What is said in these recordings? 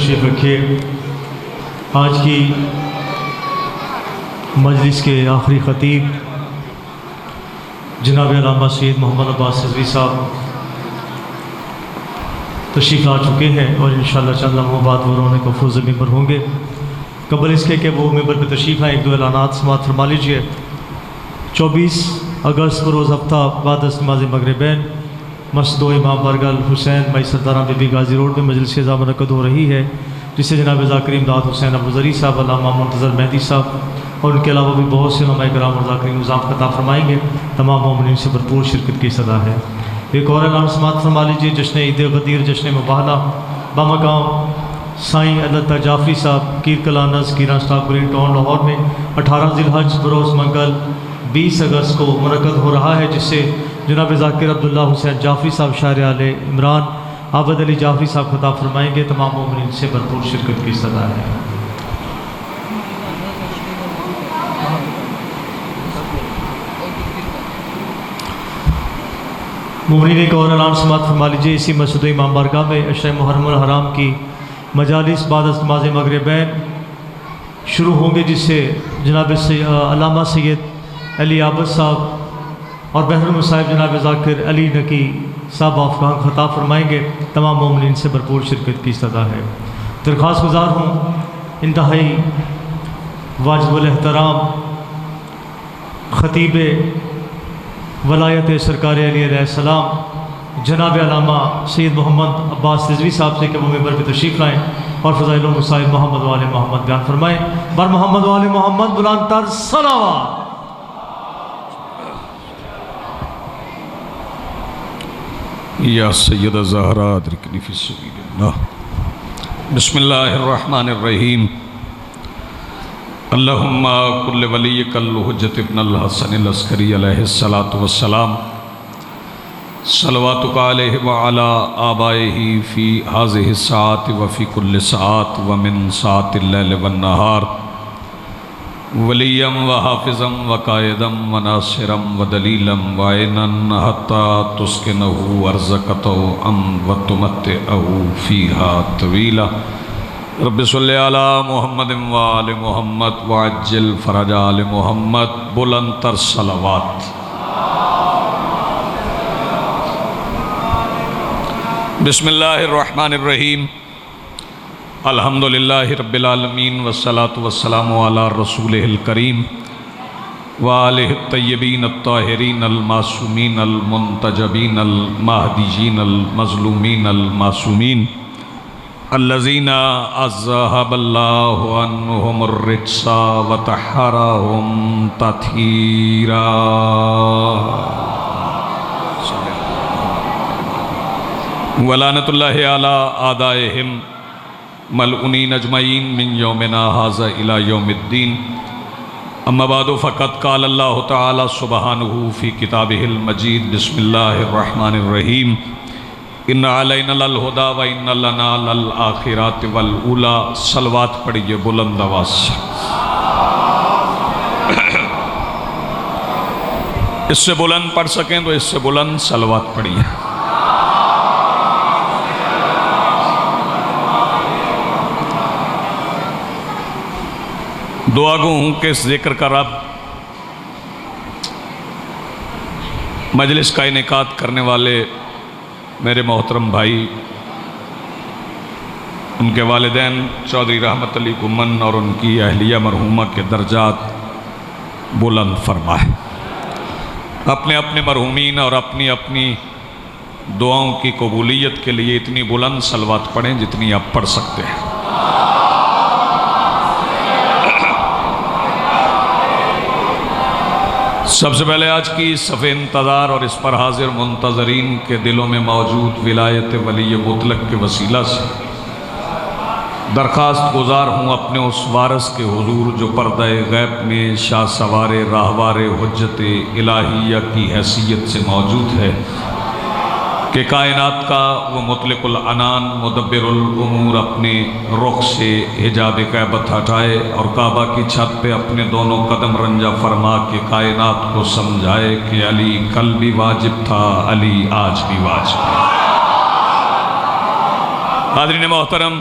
تشریف رکھیے۔ آج کی مجلس کے آخری خطیب جناب علامہ سید محمد عباس رضوی صاحب تشریف لا چکے ہیں اور انشاءاللہ چند لمحوں بعد وہ رونے کو فوز ممبر ہوں گے۔ قبل اس کے کہ وہ ممبر پہ تشریف آئیں، ایک دو اعلانات سماعت فرما لیجیے۔ 24 اگست بروز ہفتہ بعد از نماز مغربین مسجد امام برگل حسین مئی سردارہ بی بی غازی روڈ میں مجلس خزاں منعقد ہو رہی ہے، جسے جناب ذاکرین امداد حسین ابو ذری صاحب، علامہ منتظر مہدی صاحب اور ان کے علاوہ بھی بہت سے علماء کرام اور ذاکرین نظام خطاب فرمائیں گے۔ تمام مومنین سے بھرپور شرکت کی صدا ہے۔ ایک اور اعلان سماعت فرما لیجیے۔ جشن عید غدیر، جشن مباہلہ بامقام سائیں اللہ جعفری صاحب کیر clans کیران stock green town Lahore میں 18 ذی الحج بروز منگل 20 اگست کو منعقد ہو رہا ہے، جس سے جناب ذاکر عبداللہ حسین جعفری صاحب شاعر آل عمران عابد علی جعفری صاحب خطاب فرمائیں گے۔ تمام مومنین سے بھرپور شرکت کی صدا ہے۔ مومنین ایک اور اعلان سماعت فرما لیجیے۔ اسی مسجد امام بارگاہ میں عشرہ محرم الحرام کی مجالس بعد از نماز مغربین شروع ہوں گے، جس سے جناب علامہ سید علی عابد صاحب اور بحر المصائب جناب ذاکر علی نقی صاحب افغان خطاب فرمائیں گے۔ تمام مومنین سے بھرپور شرکت کی صدا ہے۔ درخواست گزار ہوں انتہائی واجب الاحترام خطیب ولایت سرکار علی علیہ السلام جناب علامہ سید محمد عباس رضوی صاحب سے کہ وہ ممبر پہ تشریف لائیں اور فضائل و مصائب محمد وآل محمد بیان فرمائیں۔ بر محمد وآل محمد بلند تر صلوات۔ یا سید الزہراء ادرکنی فی سبیل اللہ۔ بسم اللہ الرحمن الرحیم۔ اللہم کل ولیک الحجۃ ابن الحسن العسکری علیہ السلام صلواتک علیہ وعلی آبائہ فی ہذہ الساعۃ وفی کل ساعۃ ومن ساعۃ اللیل والنہار ولیم وحافظا وقائدا وناصرا ودلیلا وعینا حتی تسکنہ ارزقہ وتمتعہ فیہا طویلا۔ رب صلی علی محمد وآل محمد وعجل فرج آل محمد بلند تر صلوات۔ بسم اللہ الرحمن الرحیم۔ الحمدللہ رب العالمین والصلاة والسلام علی رسولہ الکریم وآلہ الطیبین الطاہرین المعصومین المنتجبین المہدیین المظلومین المعصومین الذین اذہب اللہ عنہم الرجس وطہرہم تطہیرا۔ ولعنۃ اللہ علی اعدائہم ملعونین اجمعین من یومنا ھذا الی یوم الدین۔ اما بعد فقد قال اللہ تعالی سبحانہ فی کتابہ المجید۔ بسم اللہ الرحمن الرحیم۔ ان علینا للہدی و ان لنا للآخرات والاولی۔ صلوات پڑھیے بلند آواز سے۔ اس سے بلند پڑھ سکیں تو اس سے بلند صلوات پڑھیے۔ دعا گو ہوں کہ اس ذکر کا رب مجلس کا انعقاد کرنے والے میرے محترم بھائی، ان کے والدین چودھری رحمت علی گمن اور ان کی اہلیہ مرحومہ کے درجات بلند فرمائے۔ اپنے اپنے مرحومین اور اپنی اپنی دعاؤں کی قبولیت کے لیے اتنی بلند صلوات پڑھیں جتنی آپ پڑھ سکتے ہیں۔ سب سے پہلے آج کی صف انتظار اور اس پر حاضر منتظرین کے دلوں میں موجود ولایت ولی مطلق کے وسیلہ سے درخواست گزار ہوں اپنے اس وارث کے حضور جو پردہ غیب میں شاہ سوار راہوار حجت الہیہ کی حیثیت سے موجود ہے، کہ کائنات کا وہ مطلق العنان مدبر الامور اپنے رخ سے حجاب غیبت ہٹائے اور کعبہ کی چھت پہ اپنے دونوں قدم رنجہ فرما کے کائنات کو سمجھائے کہ علی کل بھی واجب تھا، علی آج بھی واجب ہے۔ حاضرین محترم،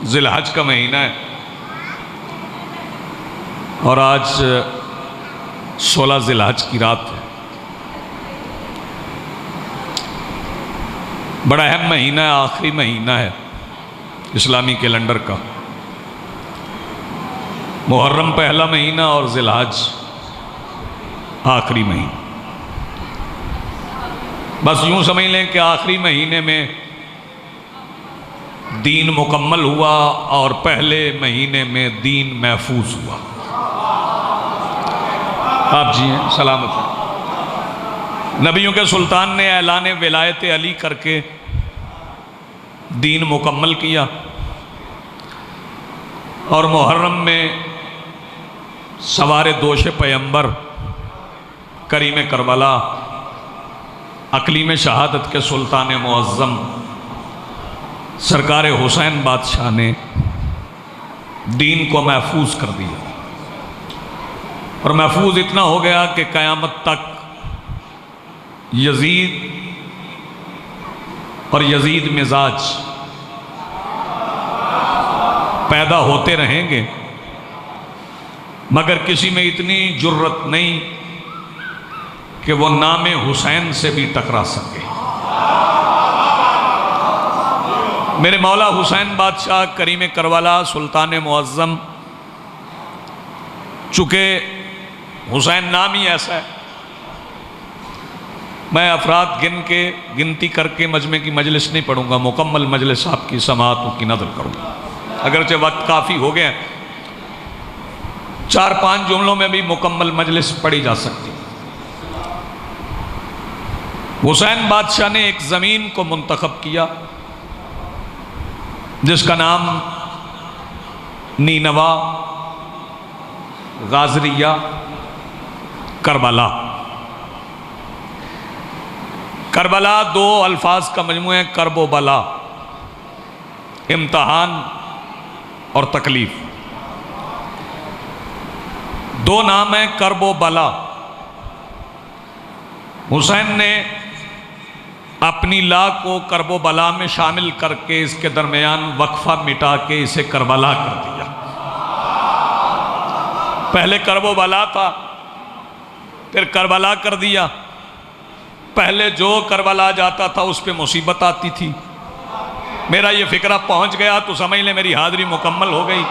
ذی الحج کا مہینہ ہے اور آج 16 ذی الحج کی رات ہے۔ بڑا اہم مہینہ ہے، آخری مہینہ ہے اسلامی کیلنڈر کا۔ محرم پہلا مہینہ اور ذی الحج آخری مہینہ۔ بس یوں سمجھ لیں کہ آخری مہینے میں دین مکمل ہوا اور پہلے مہینے میں دین محفوظ ہوا۔ آپ جی ہیں سلامت ہیں۔ نبیوں کے سلطان نے اعلان ولایت علی کر کے دین مکمل کیا، اور محرم میں سوار دوش پیمبر کریم کربلا اقلیم شہادت کے سلطان معظم سرکار حسین بادشاہ نے دین کو محفوظ کر دیا، اور محفوظ اتنا ہو گیا کہ قیامت تک یزید اور یزید مزاج پیدا ہوتے رہیں گے، مگر کسی میں اتنی جرت نہیں کہ وہ نام حسین سے بھی ٹکرا سکے۔ میرے مولا حسین بادشاہ کریم کربلا سلطان معظم، چونکہ حسین نام ہی ایسا ہے، میں افراد گنتی کر کے مجمع کی مجلس نہیں پڑھوں گا، مکمل مجلس آپ کی سماعتوں کی نظر کروں گا، اگرچہ وقت کافی ہو گیا، 4-5 جملوں میں بھی مکمل مجلس پڑھی جا سکتی۔ حسین بادشاہ نے ایک زمین کو منتخب کیا جس کا نام نینوا، غازریہ، کربلا۔ کربلا 2 الفاظ کا مجموعہ ہے، کرب و بلا، امتحان اور تکلیف، 2 نام ہیں کرب و بلا۔ حسین نے اپنی لا کو کرب و بلا میں شامل کر کے اس کے درمیان وقفہ مٹا کے اسے کربلا کر دیا۔ پہلے کرب و بلا تھا، پھر کربلا کر دیا۔ پہلے جو کربلا جاتا تھا اس پہ مصیبت آتی تھی، میرا یہ فکرہ پہنچ گیا تو سمجھ لیں میری حاضری مکمل ہو گئی۔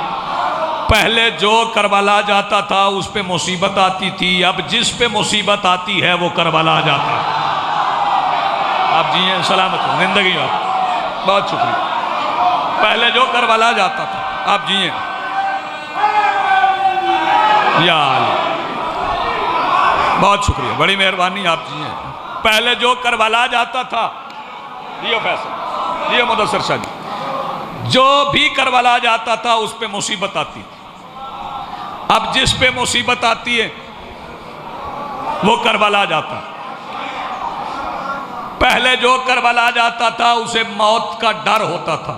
پہلے جو کربلا جاتا تھا اس پہ مصیبت آتی تھی، اب جس پہ مصیبت آتی ہے وہ کربلا جاتا ہے۔ آپ جی ہیں سلامت ہو، زندگی ہو، بہت شکریہ۔ پہلے جو کربلا جاتا تھا، آپ جی ہیں یا علی، بہت شکریہ، بڑی مہربانی، آپ جی ہیں۔ پہلے جو کربلا جاتا تھا، یہ فیصل، یہ مدثر شاہ جی، جو بھی کربلا جاتا تھا اس پہ مصیبت آتی تھی، اب جس پہ مصیبت آتی ہے وہ کربلا جاتا ہے۔ پہلے جو کربلا جاتا تھا اسے موت کا ڈر ہوتا تھا،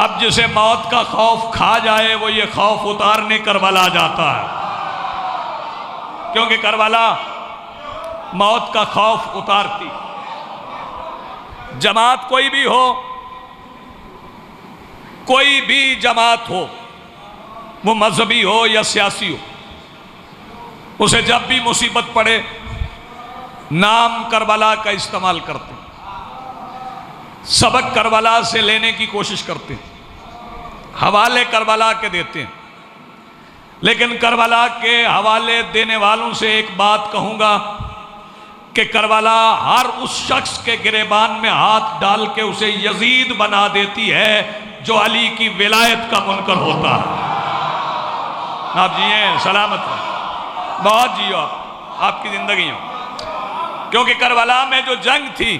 اب جسے موت کا خوف کھا جائے وہ یہ خوف اتارنے کربلا جاتا ہے، کیونکہ کربلا موت کا خوف اتارتی۔ جماعت کوئی بھی ہو، کوئی بھی جماعت ہو، وہ مذہبی ہو یا سیاسی ہو، اسے جب بھی مصیبت پڑے نام کربلا کا استعمال کرتے ہیں، سبق کربلا سے لینے کی کوشش کرتے ہیں، حوالے کربلا کے دیتے ہیں۔ لیکن کربلا کے حوالے دینے والوں سے ایک بات کہوں گا کہ کربلا ہر اس شخص کے گریبان میں ہاتھ ڈال کے اسے یزید بنا دیتی ہے جو علی کی ولایت کا منکر ہوتا ہے۔ آپ جی ہیں سلامت ہیں، بہت جیو آپ کی زندگی ہو، کیونکہ کربلا میں جو جنگ تھی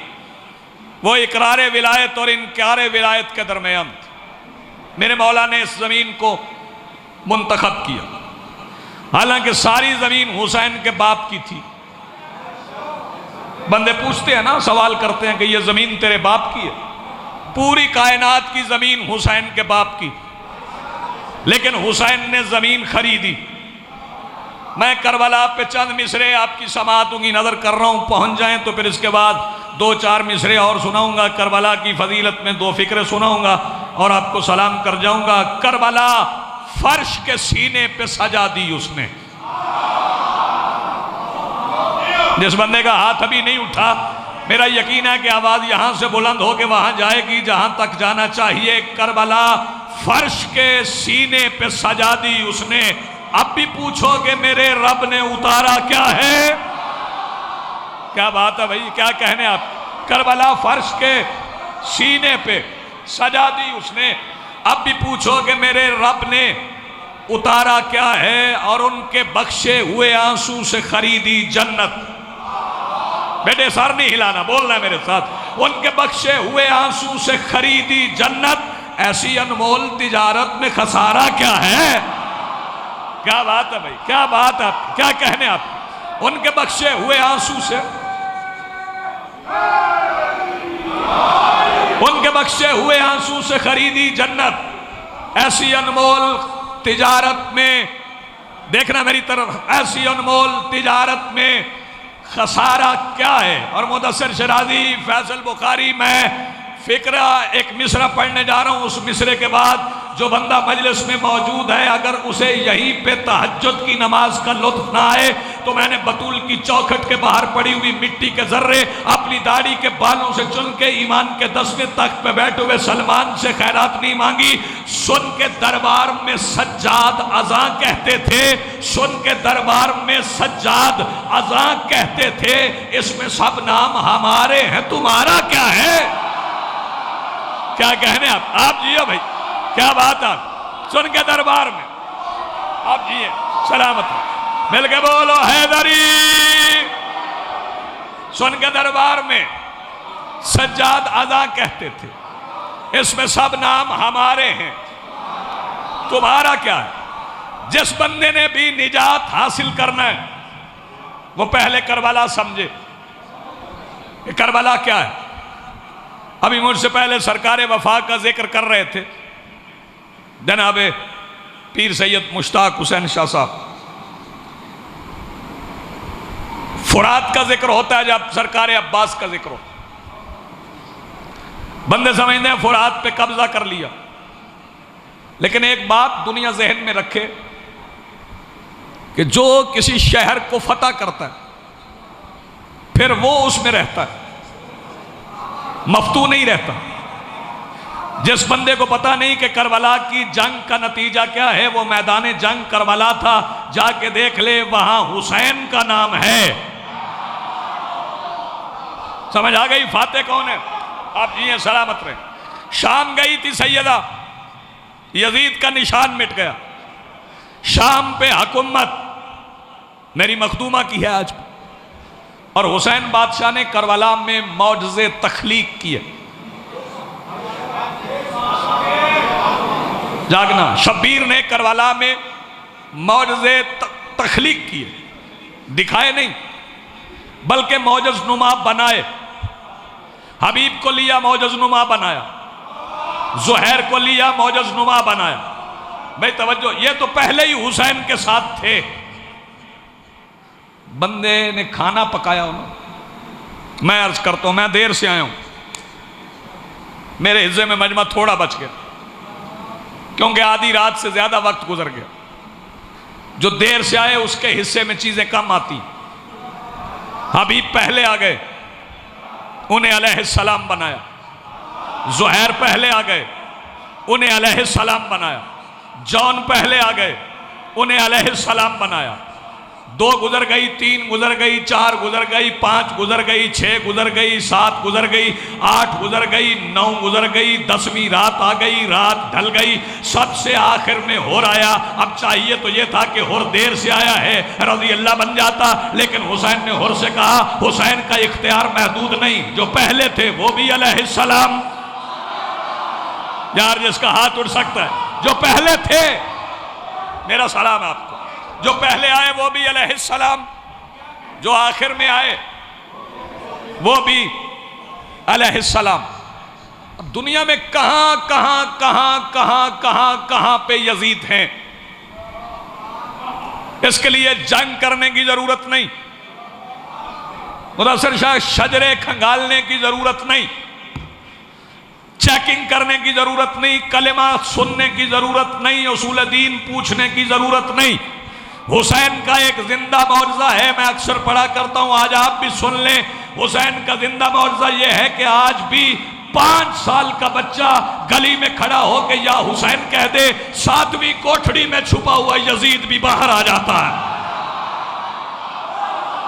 وہ اقرار ولایت اور انکار ولایت کے درمیان تھی۔ میرے مولا نے اس زمین کو منتخب کیا، حالانکہ ساری زمین حسین کے باپ کی تھی۔ بندے پوچھتے ہیں نا، سوال کرتے ہیں کہ یہ زمین تیرے باپ کی ہے؟ پوری کائنات کی زمین حسین کے باپ کی، لیکن حسین نے زمین خریدی۔ میں کربلا پہ چند مصرے آپ کی سماعتوں کی نظر کر رہا ہوں، پہنچ جائیں تو پھر اس کے بعد 2-4 مصرے اور سناؤں گا۔ کربلا کی فضیلت میں 2 فکرے سناؤں گا۔ اور آپ کو سلام کر جاؤں گا، کربلا فرش کے سینے پہ سجا دی اس نے۔ جس بندے کا ہاتھ ابھی نہیں اٹھا، میرا یقین ہے کہ آواز یہاں سے بلند ہو کے وہاں جائے گی جہاں تک جانا چاہیے۔ کربلا فرش کے سینے پہ سجا دی اس نے۔ اب بھی پوچھو کہ میرے رب نے اتارا کیا ہے؟ کیا بات ہے بھائی، کیا کہنے آپ؟ کربلا فرش کے سینے پہ سجا دی اس نے۔ اب بھی پوچھو کہ میرے رب نے اتارا کیا ہے؟ اور ان کے بخشے ہوئے آنسو سے خریدی جنت۔ بیٹے سر نہیں ہلانا، بولنا ہے میرے ساتھ۔ ان کے بخشے ہوئے آنسو سے خریدی جنت، ایسی انمول تجارت میں خسارہ کیا ہے؟ کیا بات ہے بھائی، کیا بات ہے، کیا کہنے آپ؟ ان کے بخشے ہوئے آنسو سے، ان کے بخشے ہوئے آنسو سے خریدی جنت، ایسی انمول تجارت میں، دیکھنا میری طرف، ایسی انمول تجارت میں خسارہ کیا ہے؟ اور مدثر شرازی، فیصل بخاری، میں فقرہ ایک مصرع پڑھنے جا رہا ہوں۔ اس مصرع کے بعد جو بندہ مجلس میں موجود ہے اگر اسے یہیں پہ تہجد کی نماز کا لطف نہ آئے تو میں نے بطول کی چوکھٹ کے باہر پڑی ہوئی مٹی کے ذرے اپنی داڑھی کے بالوں سے چن کے ایمان کے 10ویں تخت پہ بیٹھے ہوئے سلمان سے خیرات نہیں مانگی۔ سن کے دربار میں سجاد اذاں کہتے تھے، سن کے دربار میں سجاد اذاں کہتے تھے، اس میں سب نام ہمارے ہیں، تمہارا کیا ہے؟ کیا کہنے آپ جیو بھائی، کیا بات آپ؟ سن کے دربار میں آپ جیے سلامت، مل کے بولو حیدری۔ سن کے دربار میں سجاد اذاں کہتے تھے، اس میں سب نام ہمارے ہیں، تمہارا کیا ہے؟ جس بندے نے بھی نجات حاصل کرنا ہے وہ پہلے کربلا سمجھے کہ کربلا کیا ہے۔ ابھی مجھ سے پہلے سرکار وفا کا ذکر کر رہے تھے جناب پیر سید مشتاق حسین شاہ صاحب۔ فرات کا ذکر ہوتا ہے جب سرکار عباس کا ذکر ہو، بندے سمجھتے ہیں فرات پہ قبضہ کر لیا، لیکن ایک بات دنیا ذہن میں رکھے کہ جو کسی شہر کو فتح کرتا ہے پھر وہ اس میں رہتا ہے، مفتو نہیں رہتا۔ جس بندے کو پتا نہیں کہ کربلا کی جنگ کا نتیجہ کیا ہے، وہ میدان جنگ کربلا تھا، جا کے دیکھ لے وہاں حسین کا نام ہے۔ سمجھ آ گئی فاتح کون ہے؟ آپ جی ہیں سلامت رہیں۔ شام گئی تھی سیدہ، یزید کا نشان مٹ گیا، شام پہ حکومت میری مخدومہ کی ہے آج، اور حسین بادشاہ نے کربلا میں معجزے تخلیق کیے۔ جاگنا، شبیر نے کربلا میں معجزے تخلیق کیے، دکھائے نہیں بلکہ معجز نما بنائے۔ حبیب کو لیا معجز نما بنایا، زہیر کو لیا معجز نما بنایا۔ بھائی توجہ، یہ تو پہلے ہی حسین کے ساتھ تھے۔ بندے نے کھانا پکایا انہوں، میں عرض کرتا ہوں میں دیر سے آیا ہوں، میرے حصے میں مجمع تھوڑا بچ گیا کیونکہ آدھی رات سے زیادہ وقت گزر گیا۔ جو دیر سے آئے اس کے حصے میں چیزیں کم آتی۔ حبیب پہلے آ گئے، انہیں علیہ السلام بنایا۔ زہیر پہلے آ گئے، انہیں علیہ السلام بنایا۔ جون پہلے آ گئے، انہیں علیہ السلام بنایا۔ 2 گزر گئی، 3 گزر گئی، 4 گزر گئی، 5 گزر گئی، 6 گزر گئی، 7 گزر گئی، 8 گزر گئی، 9 گزر گئی، 10ویں رات آ گئی، رات ڈھل گئی، سب سے آخر میں ہور آیا۔ اب چاہیے تو یہ تھا کہ ہور دیر سے آیا ہے رضی اللہ بن جاتا، لیکن حسین نے ہور سے کہا حسین کا اختیار محدود نہیں، جو پہلے تھے وہ بھی علیہ السلام۔ یار جس کا ہاتھ اٹھ سکتا ہے، جو پہلے تھے، میرا سلام آپ کو، جو پہلے آئے وہ بھی علیہ السلام، جو آخر میں آئے وہ بھی علیہ السلام۔ اب دنیا میں کہاں کہاں کہاں کہاں کہاں کہاں پہ یزید ہیں، اس کے لیے جنگ کرنے کی ضرورت نہیں، مدثر شاہ شجرے کھنگالنے کی ضرورت نہیں، چیکنگ کرنے کی ضرورت نہیں، کلمہ سننے کی ضرورت نہیں، اصول دین پوچھنے کی ضرورت نہیں۔ حسین کا ایک زندہ معجزہ ہے، میں اکثر پڑھا کرتا ہوں، آج آپ بھی سن لیں۔ حسین کا زندہ معجزہ یہ ہے کہ آج بھی 5 سال کا بچہ گلی میں کھڑا ہو کے یا حسین کہہ دے، 7ویں کوٹھڑی میں چھپا ہوا یزید بھی باہر آ جاتا ہے۔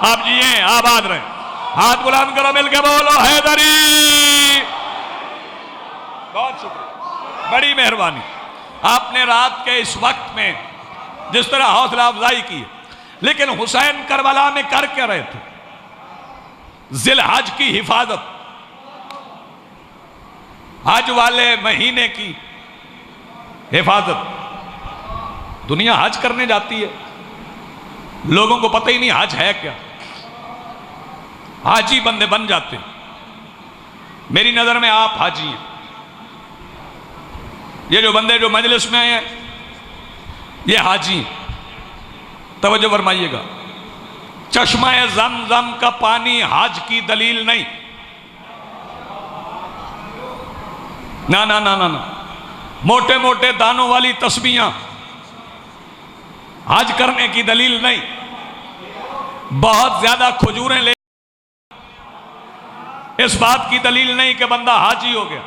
آپ جیئیں، آباد رہیں، ہاتھ بلند کرو، مل کے بولو حیدری۔ بہت شکریہ، بڑی مہربانی۔ آپ نے رات کے اس وقت میں جس طرح حوصلہ افزائی کی، لیکن حسین کربلا میں کر کے رہے تھے ذی الحج کی حفاظت، حج والے مہینے کی حفاظت۔ دنیا حج کرنے جاتی ہے، لوگوں کو پتہ ہی نہیں حج ہے کیا، حاجی بندے بن جاتے ہیں۔ میری نظر میں آپ حاجی ہیں۔ یہ جو بندے جو مجلس میں آئے ہیں یہ حاجی ہیں۔ توجہ فرمائیے گا، چشمہ زمزم کا پانی حج کی دلیل نہیں، نا نا نا نا نا۔ موٹے موٹے دانوں والی تسبیحاں حج کرنے کی دلیل نہیں، بہت زیادہ کھجوریں لے اس بات کی دلیل نہیں کہ بندہ حاجی ہو گیا۔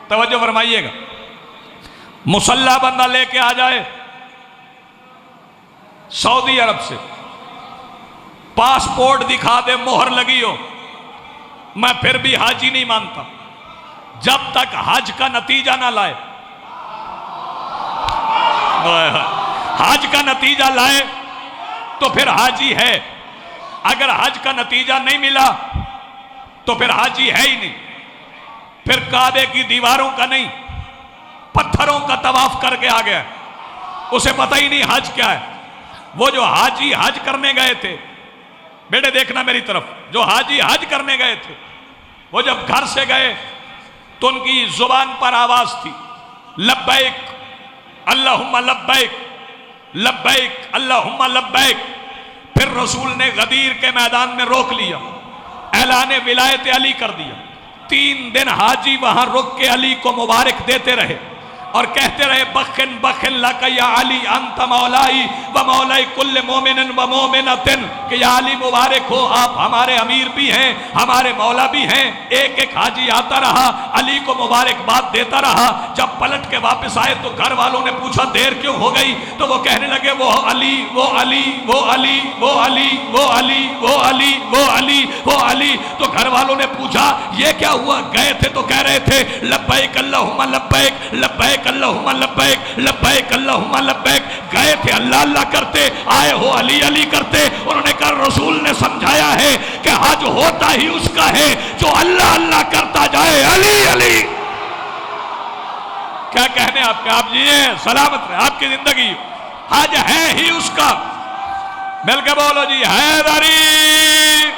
توجہ فرمائیے گا، مسلح بندہ لے کے آ جائے سعودی عرب سے، پاسپورٹ دکھا دے، مہر لگی ہو، میں پھر بھی حاجی نہیں مانتا جب تک حج کا نتیجہ نہ لائے۔ حج کا نتیجہ لائے تو پھر حاجی ہے، اگر حج کا نتیجہ نہیں ملا تو پھر حاجی ہے ہی نہیں، پھر کعبے کی دیواروں کا نہیں پتھروں کا طواف کر کے آ گیا، اسے پتہ ہی نہیں حج کیا ہے۔ وہ جو حاجی حج کرنے گئے تھے، بیٹے دیکھنا میری طرف، جو حاجی حج کرنے گئے تھے وہ جب گھر سے گئے تو ان کی زبان پر آواز تھی، لبیک اللہم لبیک، لبیک اللہم لبیک۔ پھر رسول نے غدیر کے میدان میں روک لیا، اعلان ولایت علی کر دیا۔ 3 دن حاجی وہاں رک کے علی کو مبارک دیتے رہے اور کہتے رہے، بخن بخن لک یا علی انت مولائی و مولائی کل مومن و مومنت، کہ یا علی مبارک ہو، آپ ہمارے امیر بھی ہیں، ہمارے مولا بھی ہیں۔ ایک ایک حاجی آتا رہا، علی کو مبارکباد دیتا رہا۔ جب پلٹ کے واپس آئے تو گھر والوں نے پوچھا دیر کیوں ہو گئی، تو وہ کہنے لگے وہ علی وہ علی وہ علی وہ علی وہ علی وہ علی وہ علی وہ علی۔ تو گھر والوں نے پوچھا یہ کیا ہوا؟ گئے تھے تو کہہ رہے تھے لبیک اللہم لبیک، لبیک اللہم لبیک، لبیک اللہم لبیک۔ گئے تھے اللہ اللہ کرتے، آئے ہو علی علی کرتے۔ انہوں نے کہا رسول نے سمجھایا ہے کہ حج ہوتا ہی اس کا ہے جو اللہ اللہ کرتا جائے، علی علی۔ کیا کہنے آپ کے، آپ جیئے سلامت رہے، آپ کی زندگی حج ہے ہی اس کا۔ مل کے بولو جی حیدری،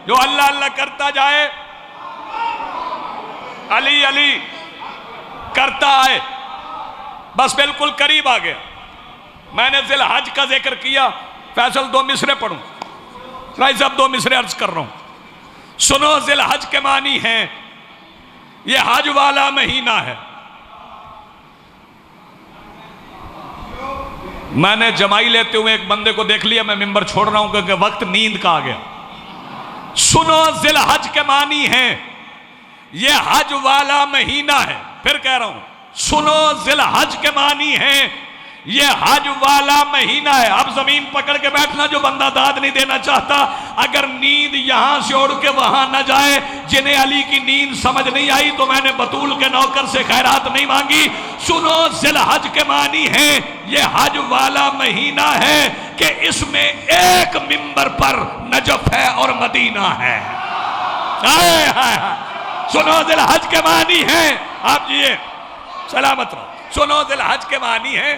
جو اللہ اللہ کرتا جائے، علی علی کرتا آئے، بس بالکل قریب آ گیا۔ میں نے ذی الحج کا ذکر کیا، فیصل 2 مصرے پڑھوں، رائی صاحب 2 مصرے عرض کر رہا ہوں۔ سنو ذی الحج کے معنی ہیں، یہ حج والا مہینہ ہے۔ میں نے جمائی لیتے ہوئے ایک بندے کو دیکھ لیا، میں ممبر چھوڑ رہا ہوں کیونکہ وقت نیند کا آ گیا۔ سنو ذی الحج کے معنی ہیں، یہ حج والا مہینہ ہے۔ پھر کہہ رہا ہوں، سنو ذی الحج کے معنی ہیں، یہ حج والا مہینہ ہے۔ اب زمین پکڑ کے بیٹھنا جو بندہ داد نہیں دینا چاہتا، اگر نیند یہاں سے اڑ کے وہاں نہ جائے، جنہیں علی کی نیند سمجھ نہیں آئی تو میں نے بطول کے نوکر سے خیرات نہیں مانگی۔ سنو ذی الحج کے معنی ہیں، یہ حج والا مہینہ ہے کہ اس میں ایک ممبر پر نجف ہے اور مدینہ ہے۔ سنو ذی الحج کے معنی ہیں، آپ جیئے سلامت رہو، سنو ذی الحج کے معنی ہیں،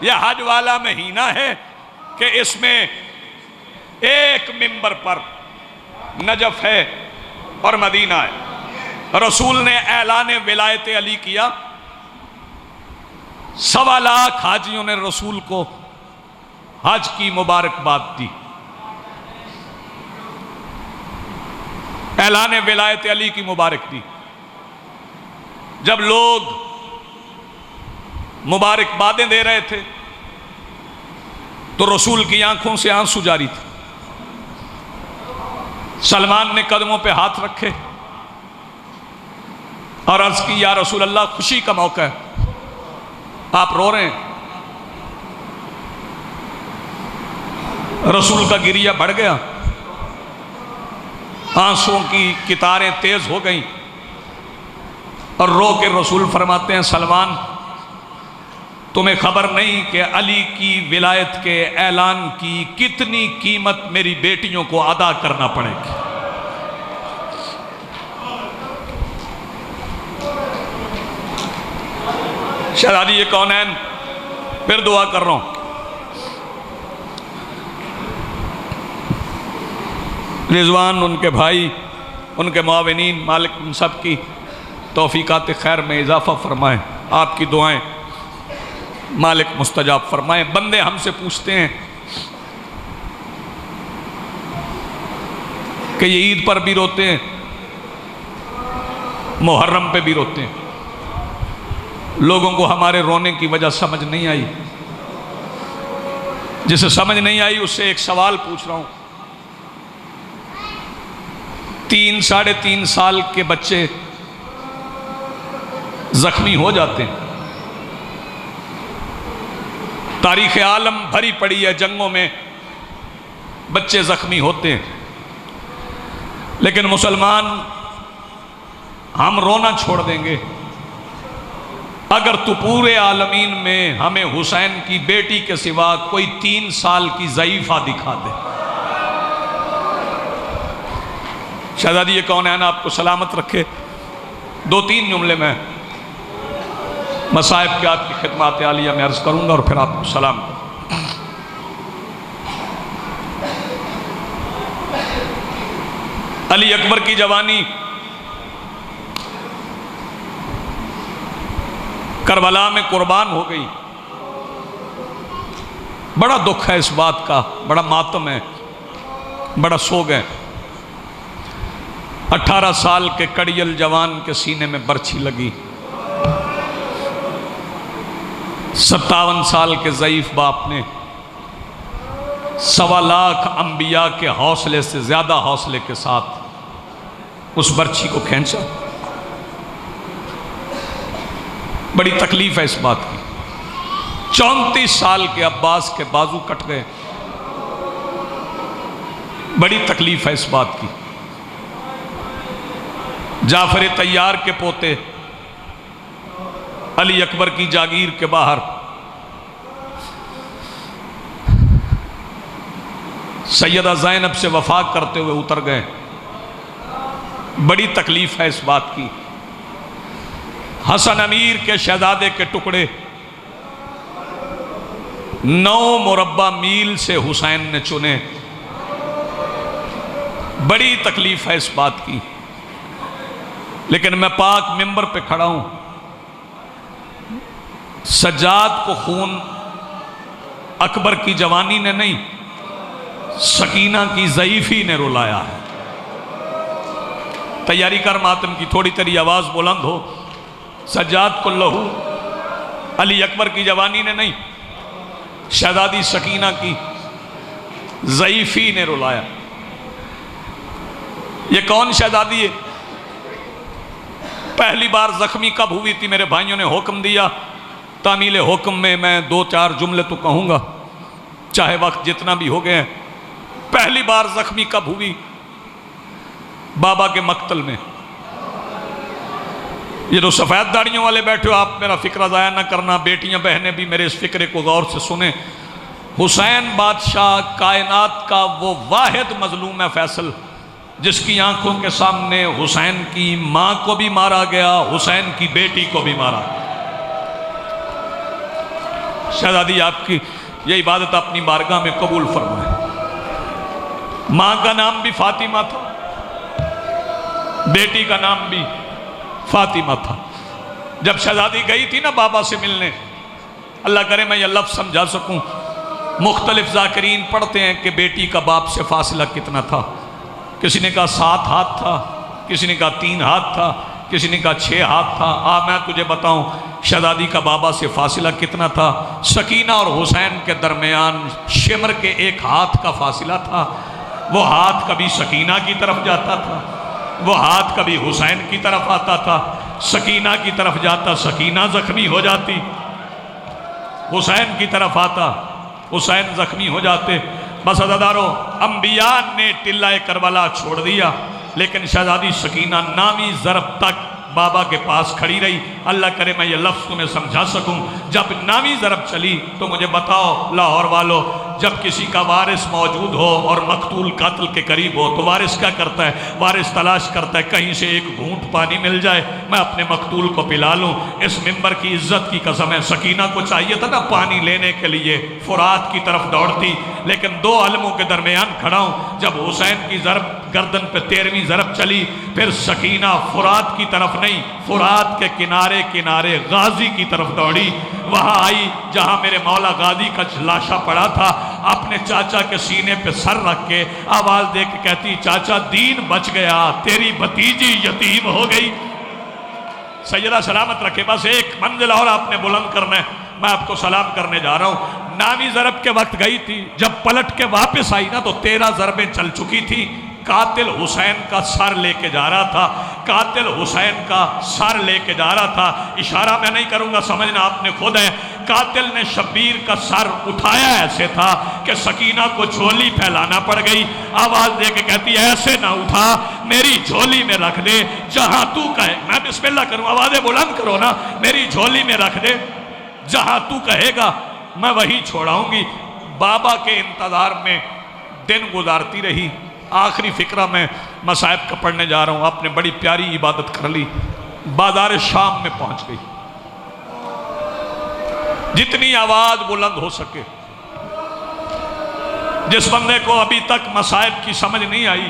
یہ حج والا مہینہ ہے کہ اس میں ایک ممبر پر نجف ہے اور مدینہ ہے۔ رسول نے اعلان ولایت علی کیا، 1.25 لاکھ حاجیوں نے رسول کو حج کی مبارکباد دی۔ اعلان ولایت علی کی مبارک دی۔ جب لوگ مبارکبادیں دے رہے تھے تو رسول کی آنکھوں سے آنسو جاری تھے. سلمان نے قدموں پہ ہاتھ رکھے اور عرض کی یا رسول اللہ خوشی کا موقع ہے، آپ رو رہے ہیں. رسول کا گریہ بڑھ گیا، آنسوؤں کی قطاریں تیز ہو گئیں اور رو کے رسول فرماتے ہیں سلمان تمہیں خبر نہیں کہ علی کی ولایت کے اعلان کی کتنی قیمت میری بیٹیوں کو ادا کرنا پڑے گی. شہزادی کونین، پھر دعا کر رہا ہوں، رضوان، ان کے بھائی، ان کے معاونین، مالک ان سب کی توفیقات خیر میں اضافہ فرمائیں. آپ کی دعائیں مالک مستجاب فرمائیں. بندے ہم سے پوچھتے ہیں کہ یہ عید پر بھی روتے ہیں، محرم پہ بھی روتے ہیں. لوگوں کو ہمارے رونے کی وجہ سمجھ نہیں آئی. جسے سمجھ نہیں آئی اس سے ایک سوال پوچھ رہا ہوں. 3 ساڑھے 3 سال کے بچے زخمی ہو جاتے ہیں. تاریخ عالم بھری پڑی ہے جنگوں میں بچے زخمی ہوتے ہیں، لیکن مسلمان ہم رونا چھوڑ دیں گے اگر تو پورے عالمین میں ہمیں حسین کی بیٹی کے سوا کوئی 3 سال کی ضعیفہ دکھا دے. شہزادی یہ کونین آپ کو سلامت رکھے. 2-3 جملے میں مصائب کے آپ کی خدمات عالیہ میں عرض کروں گا اور پھر آپ کو سلام کروں. علی اکبر کی جوانی کربلا میں قربان ہو گئی. بڑا دکھ ہے اس بات کا، بڑا ماتم ہے، بڑا سوگ ہے. 18 سال کے کڑیل جوان کے سینے میں برچھی لگی. 57 سال کے ضعیف باپ نے 1.25 لاکھ انبیاء کے حوصلے سے زیادہ حوصلے کے ساتھ اس برچھی کو کھینچا. بڑی تکلیف ہے اس بات کی. 34 سال کے عباس کے بازو کٹ گئے. بڑی تکلیف ہے اس بات کی. جعفر طیار کے پوتے علی اکبر کی جاگیر کے باہر سیدہ زینب سے وفا کرتے ہوئے اتر گئے. بڑی تکلیف ہے اس بات کی. حسن امیر کے شہزادے کے ٹکڑے 9 مربع میل سے حسین نے چنے. بڑی تکلیف ہے اس بات کی. لیکن میں پاک منبر پہ کھڑا ہوں. سجاد کو خون اکبر کی جوانی نے نہیں، سکینہ کی ضعیفی نے رلایا ہے. تیاری کر ماتم کی، تھوڑی تیری آواز بلند ہو. سجاد کو لہو علی اکبر کی جوانی نے نہیں، شہزادی سکینہ کی ضعیفی نے رلایا. یہ کون شہزادی ہے؟ پہلی بار زخمی کب ہوئی تھی؟ میرے بھائیوں نے حکم دیا. تعمیل حکم میں 2-4 جملے تو کہوں گا چاہے وقت جتنا بھی ہو گئے. پہلی بار زخمی کب ہوئی؟ بابا کے مقتل میں. یہ جو سفید داڑیوں والے بیٹھے ہو، آپ میرا فکرہ ضائع نہ کرنا، بیٹیاں بہنیں بھی میرے اس فکرے کو غور سے سنیں. حسین بادشاہ کائنات کا وہ واحد مظلوم ہے فیصل، جس کی آنکھوں کے سامنے حسین کی ماں کو بھی مارا گیا، حسین کی بیٹی کو بھی مارا گیا. شہزادی آپ کی یہ عبادت اپنی بارگاہ میں قبول فرمائے. ماں کا نام بھی فاطمہ تھا، بیٹی کا نام بھی فاطمہ تھا. جب شہزادی گئی تھی نا بابا سے ملنے، اللہ کرے میں یہ لفظ سمجھا سکوں، مختلف ذاکرین پڑھتے ہیں کہ بیٹی کا باپ سے فاصلہ کتنا تھا. کسی نے کہا 7 ہاتھ تھا، کسی نے کہا 3 ہاتھ تھا، کسی نے کہا 6 ہاتھ تھا۔ میں تجھے بتاؤں شہزادی کا بابا سے فاصلہ کتنا تھا؟ سکینہ اور حسین کے درمیان شمر کے 1 ہاتھ کا فاصلہ تھا۔ وہ ہاتھ کبھی سکینہ کی طرف جاتا تھا، وہ ہاتھ کبھی حسین کی طرف آتا تھا۔ سکینہ کی طرف جاتا، سکینہ زخمی ہو جاتی، حسین کی طرف آتا، حسین زخمی ہو جاتے۔ بس عزادارو، انبیاء نے ٹلہ کربلا چھوڑ دیا، لیکن شہزادی سکینہ نامی ضرب تک بابا کے پاس کھڑی رہی۔ اللہ کرے میں یہ لفظ تمہیں سمجھا سکوں، جب نامی ضرب چلی تو مجھے بتاؤ لاہور والو، جب کسی کا وارث موجود ہو اور مقتول قاتل کے قریب ہو تو وارث کیا کرتا ہے؟ وارث تلاش کرتا ہے کہیں سے 1 گھونٹ پانی مل جائے، میں اپنے مقتول کو پلا لوں۔ اس ممبر کی عزت کی قسم ہے، سکینہ کو چاہیے تھا نا پانی لینے کے لیے، فرات کی طرف دوڑتی، لیکن 2 علموں کے درمیان کھڑا ہوں۔ جب حسین کی ضرب گردن پہ 13ویں ضرب چلی، پھر سکینہ فرات کی طرف نہیں، فرات کے کنارے کنارے غازی کی طرف دوڑی۔ وہاں آئی جہاں میرے مولا غازی کا لاشا پڑا تھا، اپنے چاچا کے سینے پہ سر رکھ کے آواز دے کے کہتی، چاچا دین بچ گیا، تیری بھتیجی یتیم ہو گئی۔ سیدہ سلامت رکھے، بس 1 منزل اور آپ نے بلند کرنا ہے، میں آپ کو سلام کرنے جا رہا ہوں۔ نامی ضرب کے وقت گئی تھی، جب پلٹ کے واپس آئی نا تو 13 ضربیں چل چکی تھی۔ قاتل حسین کا سر لے کے جا رہا تھا، قاتل حسین کا سر لے کے جا رہا تھا۔ اشارہ میں نہیں کروں گا، سمجھنا آپ نے خود ہے۔ قاتل نے شبیر کا سر اٹھایا ایسے تھا کہ سکینہ کو جھولی پھیلانا پڑ گئی۔ آواز دے کے کہتی ایسے نہ اٹھا، میری جھولی میں رکھ دے، جہاں تو کہے۔ میں بسم اللہ کروں، آوازیں بلند کرو نا، میری جھولی میں رکھ دے، جہاں تو کہے گا میں وہی چھوڑاؤں گی۔ بابا کے انتظار میں دن گزارتی رہی۔ آخری فقرہ میں مصائب کا پڑھنے جا رہا ہوں، آپ نے بڑی پیاری عبادت کر لی۔ بازار شام میں پہنچ گئی، جتنی آواز بلند ہو سکے۔ جس بندے کو ابھی تک مصائب کی سمجھ نہیں آئی،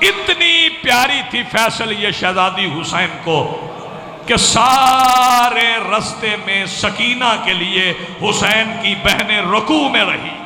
اتنی پیاری تھی فیصل یہ شہزادی حسین کو کہ سارے رستے میں سکینہ کے لیے حسین کی بہنیں رکوع میں رہی،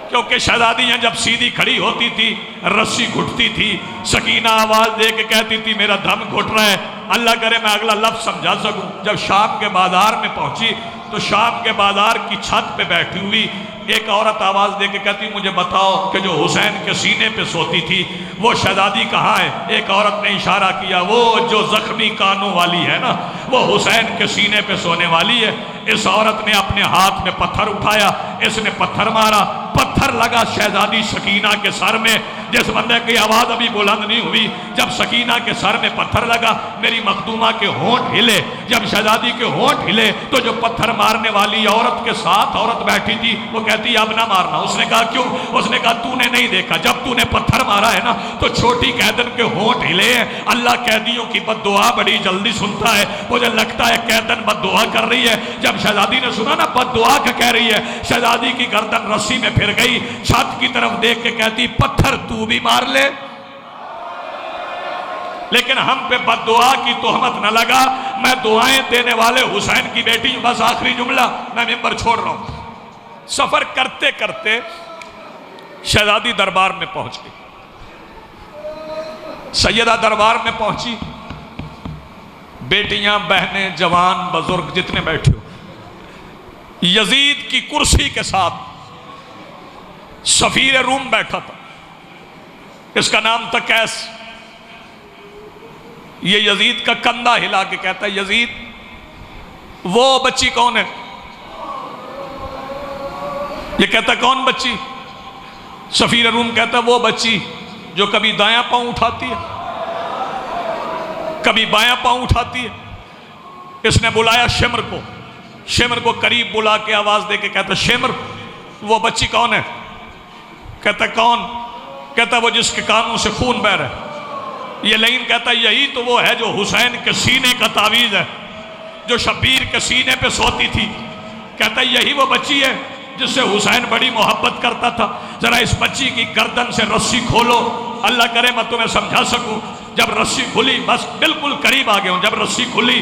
کیونکہ شہزادیاں جب سیدھی کھڑی ہوتی تھی رسی گھٹتی تھی۔ سکینہ آواز دے کے کہتی تھی میرا دم گھٹ رہا ہے، اللہ کرے میں اگلا لفظ سمجھا سکوں۔ جب شام کے بازار میں پہنچی تو شام کے بازار کی چھت پہ بیٹھی ہوئی ایک عورت آواز دے کے کہتی مجھے بتاؤ کہ جو حسین کے سینے پہ سوتی تھی وہ شہزادی کہاں ہے؟ ایک عورت نے اشارہ کیا، وہ جو زخمی کانوں والی ہے نا، وہ حسین کے سینے پہ سونے والی ہے۔ اس عورت نے اپنے ہاتھ میں پتھر اٹھایا، اس نے پتھر مارا، پتھر لگا شہزادی سکینہ کے سر میں۔ جس بندے کی آواز ابھی بلند نہیں ہوئی، جب سکینہ کے سر میں پتھر لگا میری مخدومہ کے ہونٹ ہلے۔ جب شہزادی کے ہونٹ ہلے تو جو پتھر مارنے والی عورت کے ساتھ عورت بیٹھی تھی وہ کہتی اب نہ مارنا۔ اس نے کہا کیوں؟ اس نے کہا تو نے نہیں دیکھا، جب تو نے پتھر مارا ہے نا تو چھوٹی قیدن کے ہونٹ ہلے ہیں۔ اللہ قیدیوں کی بد دعا بڑی جلدی سنتا ہے، مجھے لگتا ہے قیدن بد دعا کر رہی ہے۔ جب شہزادی نے سنا نا بد دعا کا کہہ رہی ہے، شہزادی کی گردن رسی میں پھر گئی، چھت کی طرف دیکھ کے کہتی پتھر تو بھی مار لے، لیکن ہم پہ بد دعا کی تہمت نہ لگا، میں دعائیں دینے والے حسین کی بیٹی ہوں۔ بس آخری جملہ، میں ممبر چھوڑ رہا ہوں۔ سفر کرتے کرتے شہزادی دربار میں پہنچ گئی، سیدہ دربار میں پہنچی، بیٹیاں بہنیں جوان بزرگ جتنے بیٹھے ہو، یزید کی کرسی کے ساتھ سفیر روم بیٹھا تھا، اس کا نام تھا قیس۔ یہ یزید کا کندھا ہلا کے کہتا ہے یزید وہ بچی کون ہے؟ یہ کہتا کون بچی؟ سفیر روم کہتا وہ بچی جو کبھی دایاں پاؤں اٹھاتی ہے کبھی بایاں پاؤں اٹھاتی ہے۔ اس نے بلایا شمر کو، شمر کو قریب بلا کے آواز دے کے کہتا شمر وہ بچی کون ہے؟ کہتا کون؟ کہتا وہ جس کے کانوں سے خون بہہ رہا ہے۔ یہ لعین کہتا یہی تو وہ ہے جو حسین کے سینے کا تعویذ ہے، جو شبیر کے سینے پہ سوتی تھی۔ کہتا یہی وہ بچی ہے جس سے حسین بڑی محبت کرتا تھا، ذرا اس بچی کی گردن سے رسی کھولو، اللہ کرے میں تمہیں سمجھا سکوں۔ جب رسی کھلی، بس بالکل قریب آ گئے ہوں، جب رسی کھلی